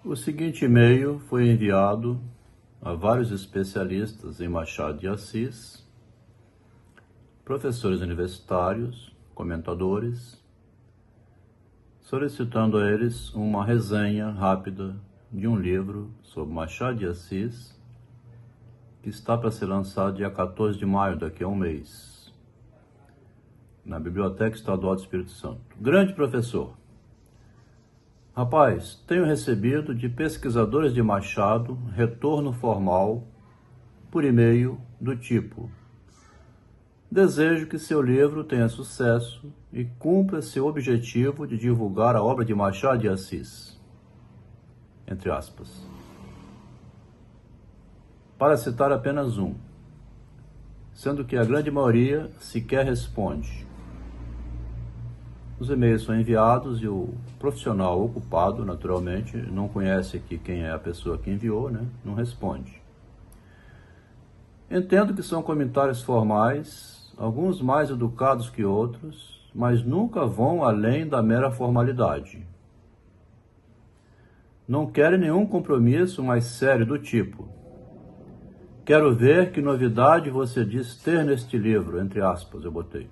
O seguinte e-mail foi enviado a vários especialistas em Machado de Assis, professores universitários, comentadores, solicitando a eles uma resenha rápida de um livro sobre Machado de Assis, que está para ser lançado dia 14 de maio, daqui a um mês, na Biblioteca Estadual do Espírito Santo. Grande professor, rapaz, tenho recebido de pesquisadores de Machado retorno formal por e-mail do tipo: desejo que seu livro tenha sucesso e cumpra seu objetivo de divulgar a obra de Machado de Assis, entre aspas. Para citar apenas um, sendo que a grande maioria sequer responde. Os e-mails são enviados e o profissional ocupado, naturalmente, não conhece aqui quem é a pessoa que enviou, né? Não responde. Entendo que são comentários formais, alguns mais educados que outros, mas nunca vão além da mera formalidade. Não querem nenhum compromisso mais sério do tipo: quero ver que novidade você diz ter neste livro, entre aspas, eu botei.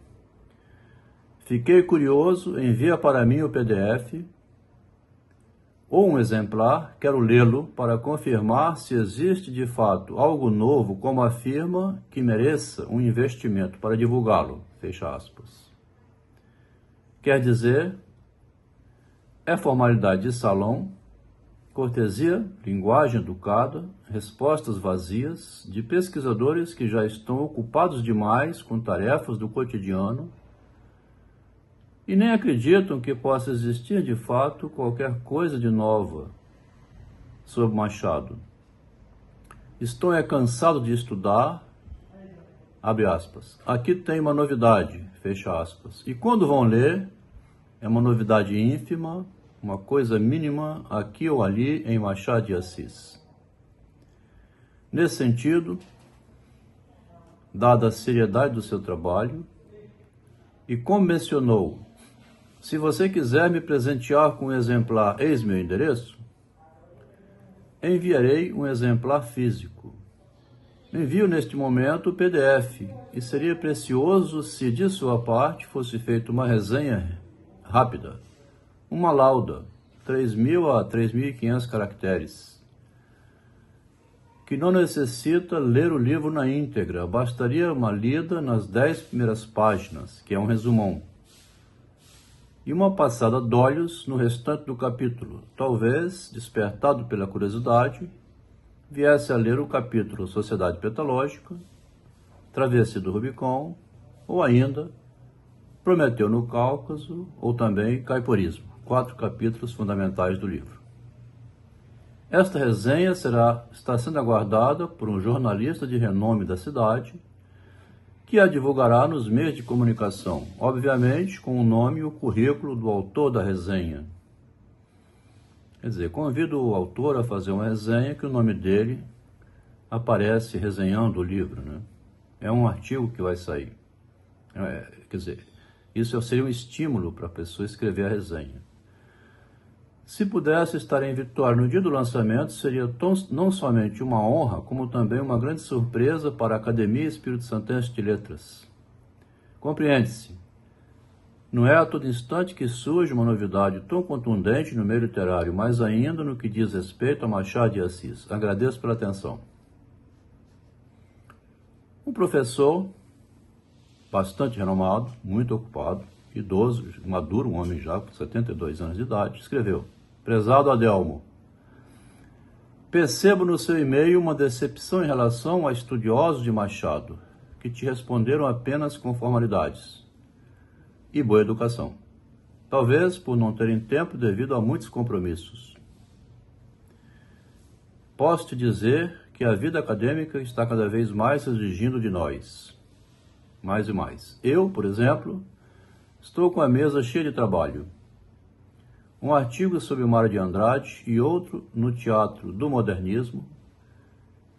Fiquei curioso, envia para mim o PDF ou um exemplar, quero lê-lo para confirmar se existe de fato algo novo, como afirma, que mereça um investimento para divulgá-lo, fecha aspas. Quer dizer, é formalidade de salão, cortesia, linguagem educada, respostas vazias de pesquisadores que já estão ocupados demais com tarefas do cotidiano e nem acreditam que possa existir de fato qualquer coisa de nova sobre Machado. Estou cansado de estudar, abre aspas, aqui tem uma novidade, fecha aspas, e quando vão ler, é uma novidade ínfima, uma coisa mínima aqui ou ali em Machado de Assis. Nesse sentido, dada a seriedade do seu trabalho, e como mencionou, se você quiser me presentear com um exemplar, eis meu endereço, enviarei um exemplar físico. Envio neste momento o PDF e seria precioso se de sua parte fosse feita uma resenha rápida, uma lauda, 3.000 a 3.500 caracteres, que não necessita ler o livro na íntegra, bastaria uma lida nas 10 primeiras páginas, que é um resumão, e uma passada d'olhos no restante do capítulo. Talvez, despertado pela curiosidade, viesse a ler o capítulo Sociedade Petalógica, Travessia do Rubicon, ou ainda Prometeu no Cáucaso, ou também Caiporismo, 4 capítulos fundamentais do livro. Esta resenha está sendo aguardada por um jornalista de renome da cidade, que a divulgará nos meios de comunicação, obviamente com o nome e o currículo do autor da resenha. Quer dizer, convido o autor a fazer uma resenha que o nome dele aparece resenhando o livro, né? É um artigo que vai sair. Quer dizer, isso seria um estímulo para a pessoa escrever a resenha. Se pudesse estar em Vitória no dia do lançamento, seria não somente uma honra, como também uma grande surpresa para a Academia Espírito Santense de Letras. Compreende-se, não é a todo instante que surge uma novidade tão contundente no meio literário, mas ainda no que diz respeito a Machado de Assis. Agradeço pela atenção. Um professor bastante renomado, muito ocupado, idoso, maduro, um homem já com 72 anos de idade, escreveu: prezado Adelmo, percebo no seu e-mail uma decepção em relação a estudiosos de Machado, que te responderam apenas com formalidades e boa educação, talvez por não terem tempo devido a muitos compromissos. Posso te dizer que a vida acadêmica está cada vez mais exigindo de nós, mais e mais. Eu, por exemplo, estou com a mesa cheia de trabalho. Um artigo sobre o Mário de Andrade e outro no Teatro do Modernismo,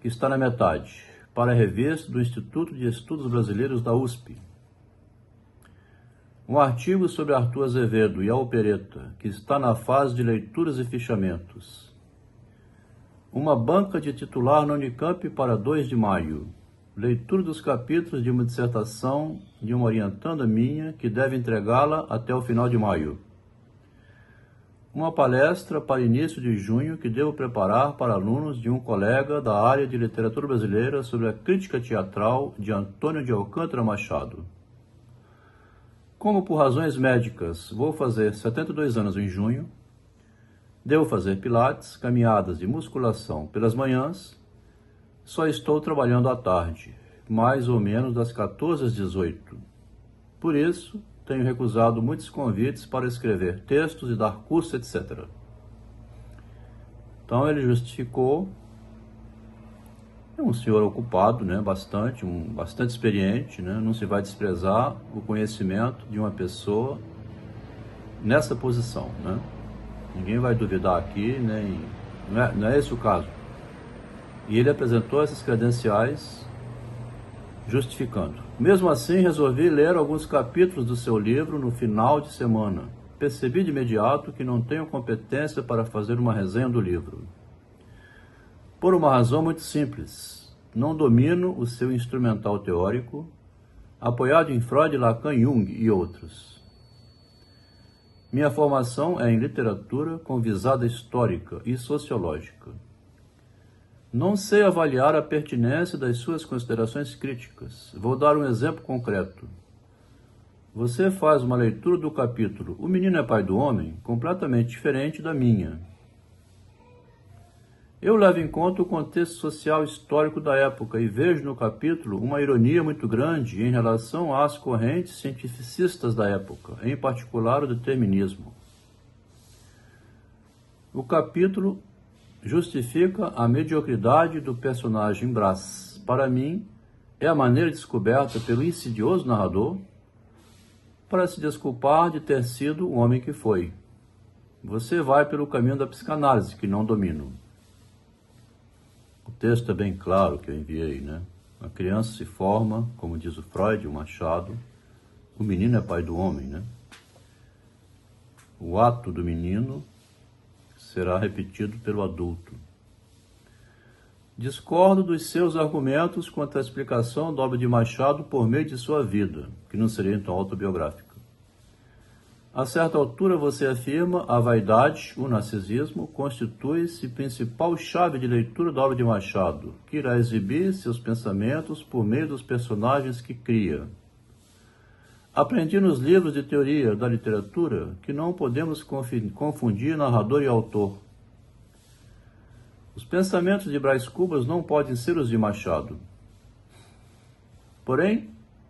que está na metade, para a revista do Instituto de Estudos Brasileiros da USP. Um artigo sobre Arthur Azevedo e a opereta, que está na fase de leituras e fichamentos. Uma banca de titular na Unicamp para 2 de maio. Leitura dos capítulos de uma dissertação de uma orientanda minha que deve entregá-la até o final de maio. Uma palestra para início de junho que devo preparar para alunos de um colega da área de literatura brasileira sobre a crítica teatral de Antônio de Alcântara Machado. Como por razões médicas vou fazer 72 anos em junho, devo fazer pilates, caminhadas e musculação pelas manhãs, só estou trabalhando à tarde, mais ou menos das 14 às 18. Por isso, tenho recusado muitos convites para escrever textos e dar curso, etc. Então ele justificou, é um senhor ocupado, né, bastante experiente, né, não se vai desprezar o conhecimento de uma pessoa nessa posição, né? Ninguém vai duvidar aqui, nem, não é esse o caso. E ele apresentou essas credenciais justificando. Mesmo assim, resolvi ler alguns capítulos do seu livro no final de semana. Percebi de imediato que não tenho competência para fazer uma resenha do livro. Por uma razão muito simples. Não domino o seu instrumental teórico, apoiado em Freud, Lacan, Jung e outros. Minha formação é em literatura com visada histórica e sociológica. Não sei avaliar a pertinência das suas considerações críticas. Vou dar um exemplo concreto. Você faz uma leitura do capítulo O Menino é Pai do Homem, completamente diferente da minha. Eu levo em conta o contexto social e histórico da época e vejo no capítulo uma ironia muito grande em relação às correntes cientificistas da época, em particular o determinismo. O capítulo justifica a mediocridade do personagem Brás. Para mim, é a maneira descoberta pelo insidioso narrador para se desculpar de ter sido o homem que foi. Você vai pelo caminho da psicanálise, que não domino. O texto é bem claro que eu enviei, né? A criança se forma, como diz o Freud, o Machado, o menino é pai do homem, né? O ato do menino será repetido pelo adulto. Discordo dos seus argumentos quanto à explicação da obra de Machado por meio de sua vida, que não seria então autobiográfica. A certa altura você afirma a vaidade, o narcisismo, constitui-se principal chave de leitura da obra de Machado, que irá exibir seus pensamentos por meio dos personagens que cria. Aprendi nos livros de teoria da literatura que não podemos confundir narrador e autor. Os pensamentos de Brás Cubas não podem ser os de Machado. Porém,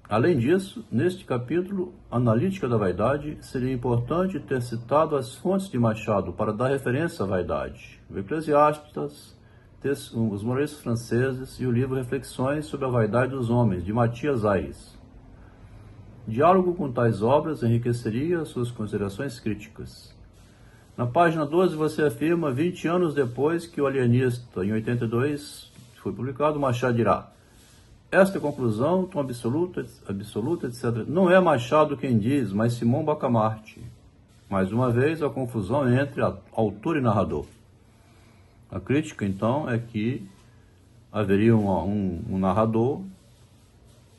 além disso, neste capítulo, Analítica da Vaidade, seria importante ter citado as fontes de Machado para dar referência à vaidade. O Eclesiastes, os Moralistas Franceses e o livro Reflexões sobre a Vaidade dos Homens, de Matias Aires. Diálogo com tais obras enriqueceria suas considerações críticas. Na página 12 você afirma, 20 anos depois que o Alienista, em 82, foi publicado, Machado dirá: esta conclusão, tão absoluta, etc., não é Machado quem diz, mas Simão Bacamarte. Mais uma vez, a confusão entre autor e narrador. A crítica, então, é que haveria um narrador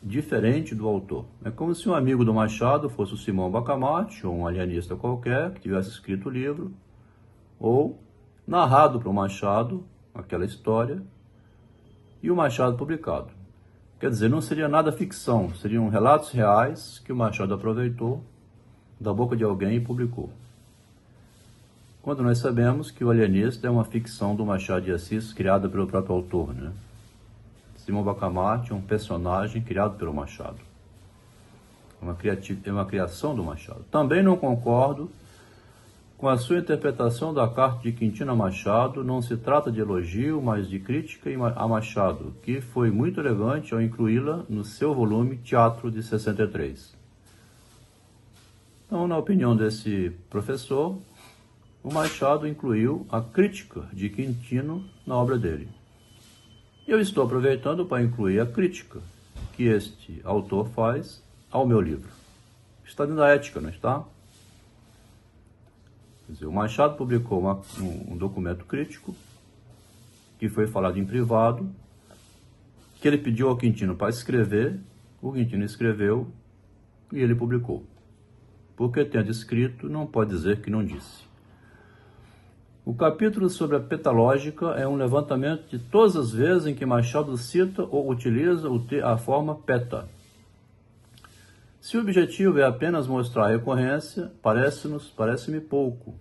diferente do autor. É como se um amigo do Machado fosse o Simão Bacamarte, ou um alienista qualquer, que tivesse escrito o livro, ou narrado para o Machado, aquela história, e o Machado publicado. Quer dizer, não seria nada ficção, seriam relatos reais que o Machado aproveitou da boca de alguém e publicou. Quando nós sabemos que o Alienista é uma ficção do Machado de Assis criada pelo próprio autor, né? Simão Bacamarte é um personagem criado pelo Machado. É uma criação do Machado. Também não concordo com a sua interpretação da carta de Quintino a Machado. Não se trata de elogio, mas de crítica a Machado, que foi muito elegante ao incluí-la no seu volume Teatro de 63. Então, na opinião desse professor, o Machado incluiu a crítica de Quintino na obra dele. Eu estou aproveitando para incluir a crítica que este autor faz ao meu livro. Está dentro da ética, não está? Quer dizer, o Machado publicou um documento crítico que foi falado em privado, que ele pediu ao Quintino para escrever, o Quintino escreveu e ele publicou. Porque tendo escrito, não pode dizer que não disse. O capítulo sobre a petalógica é um levantamento de todas as vezes em que Machado cita ou utiliza a forma peta. Se o objetivo é apenas mostrar a recorrência, parece-me pouco.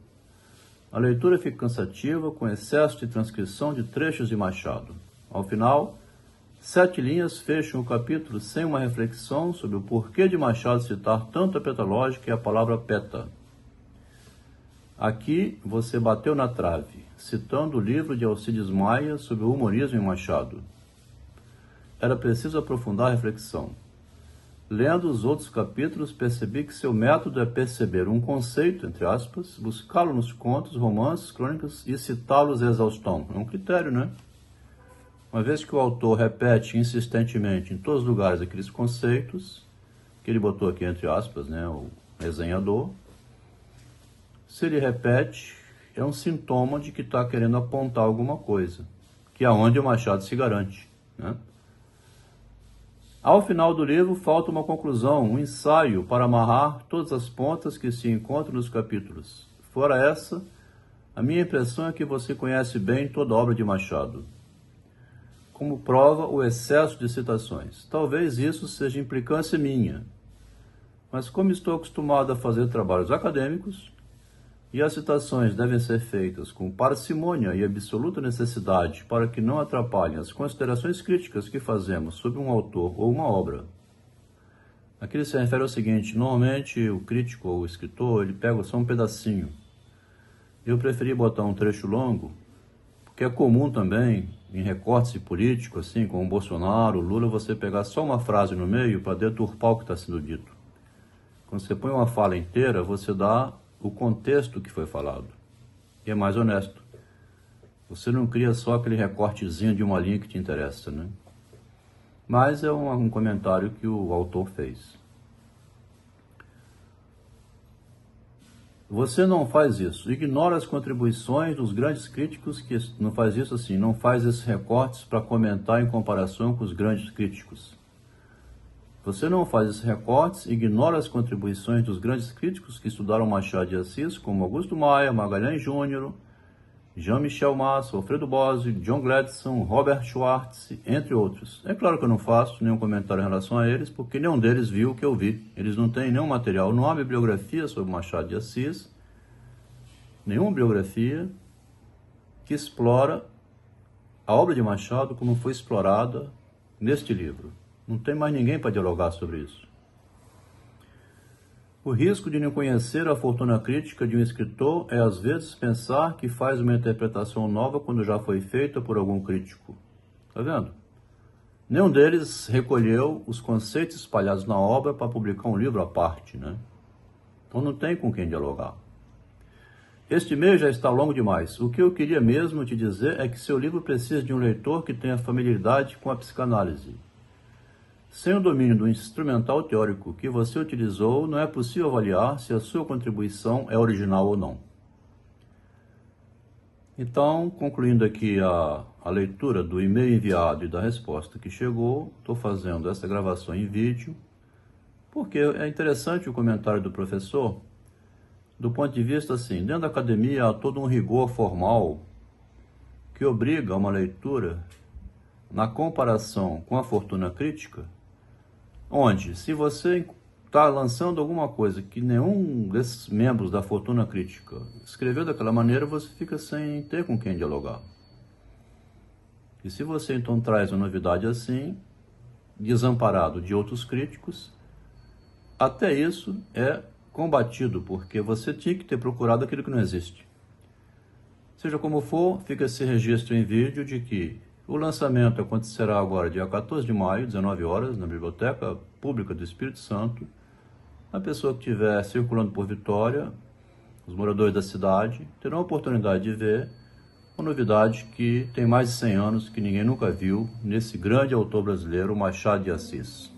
A leitura fica cansativa com excesso de transcrição de trechos de Machado. Ao final, 7 linhas fecham o capítulo sem uma reflexão sobre o porquê de Machado citar tanto a petalógica e a palavra peta. Aqui você bateu na trave, citando o livro de Alcides Maia sobre o humorismo em Machado. Era preciso aprofundar a reflexão. Lendo os outros capítulos, percebi que seu método é perceber um conceito, entre aspas, buscá-lo nos contos, romances, crônicas e citá-los a exaustão. É um critério, né? Uma vez que o autor repete insistentemente em todos os lugares aqueles conceitos, que ele botou aqui entre aspas, né, o resenhador, se ele repete, é um sintoma de que está querendo apontar alguma coisa, que é onde o Machado se garante, né? Ao final do livro, falta uma conclusão, um ensaio para amarrar todas as pontas que se encontram nos capítulos. Fora essa, a minha impressão é que você conhece bem toda a obra de Machado. Como prova, o excesso de citações. Talvez isso seja implicância minha. Mas como estou acostumado a fazer trabalhos acadêmicos, e as citações devem ser feitas com parcimônia e absoluta necessidade para que não atrapalhem as considerações críticas que fazemos sobre um autor ou uma obra. Aqui ele se refere ao seguinte: normalmente o crítico ou o escritor, ele pega só um pedacinho. Eu preferi botar um trecho longo, porque é comum também, em recortes políticos, assim, como o Bolsonaro, o Lula, você pegar só uma frase no meio para deturpar o que está sendo dito. Quando você põe uma fala inteira, você dá o contexto que foi falado. E é mais honesto. Você não cria só aquele recortezinho de uma linha que te interessa, né? Mas é um comentário que o autor fez. Você não faz isso. Ignora as contribuições dos grandes críticos que não faz isso assim, não faz esses recortes para comentar em comparação com os grandes críticos. Você não faz esses recortes, ignora as contribuições dos grandes críticos que estudaram Machado de Assis, como Augusto Maia, Magalhães Júnior, Jean-Michel Massa, Alfredo Bozzi, John Gladson, Robert Schwartz, entre outros. É claro que eu não faço nenhum comentário em relação a eles, porque nenhum deles viu o que eu vi. Eles não têm nenhum material, não há bibliografia sobre Machado de Assis, nenhuma bibliografia que explora a obra de Machado como foi explorada neste livro. Não tem mais ninguém para dialogar sobre isso. O risco de não conhecer a fortuna crítica de um escritor é, às vezes, pensar que faz uma interpretação nova quando já foi feita por algum crítico. Tá vendo? Nenhum deles recolheu os conceitos espalhados na obra para publicar um livro à parte, né? Então não tem com quem dialogar. Este e-mail já está longo demais. O que eu queria mesmo te dizer é que seu livro precisa de um leitor que tenha familiaridade com a psicanálise. Sem o domínio do instrumental teórico que você utilizou, não é possível avaliar se a sua contribuição é original ou não. Então, concluindo aqui a leitura do e-mail enviado e da resposta que chegou, estou fazendo essa gravação em vídeo, porque é interessante o comentário do professor, do ponto de vista assim, dentro da academia há todo um rigor formal que obriga a uma leitura na comparação com a fortuna crítica, onde, se você está lançando alguma coisa que nenhum desses membros da fortuna crítica escreveu daquela maneira, você fica sem ter com quem dialogar. E se você então traz uma novidade assim, desamparado de outros críticos, até isso é combatido, porque você tinha que ter procurado aquilo que não existe. Seja como for, fica esse registro em vídeo de que o lançamento acontecerá agora dia 14 de maio, 19 horas, na Biblioteca Pública do Espírito Santo. A pessoa que estiver circulando por Vitória, os moradores da cidade, terão a oportunidade de ver uma novidade que tem mais de 100 anos, que ninguém nunca viu, nesse grande autor brasileiro, Machado de Assis.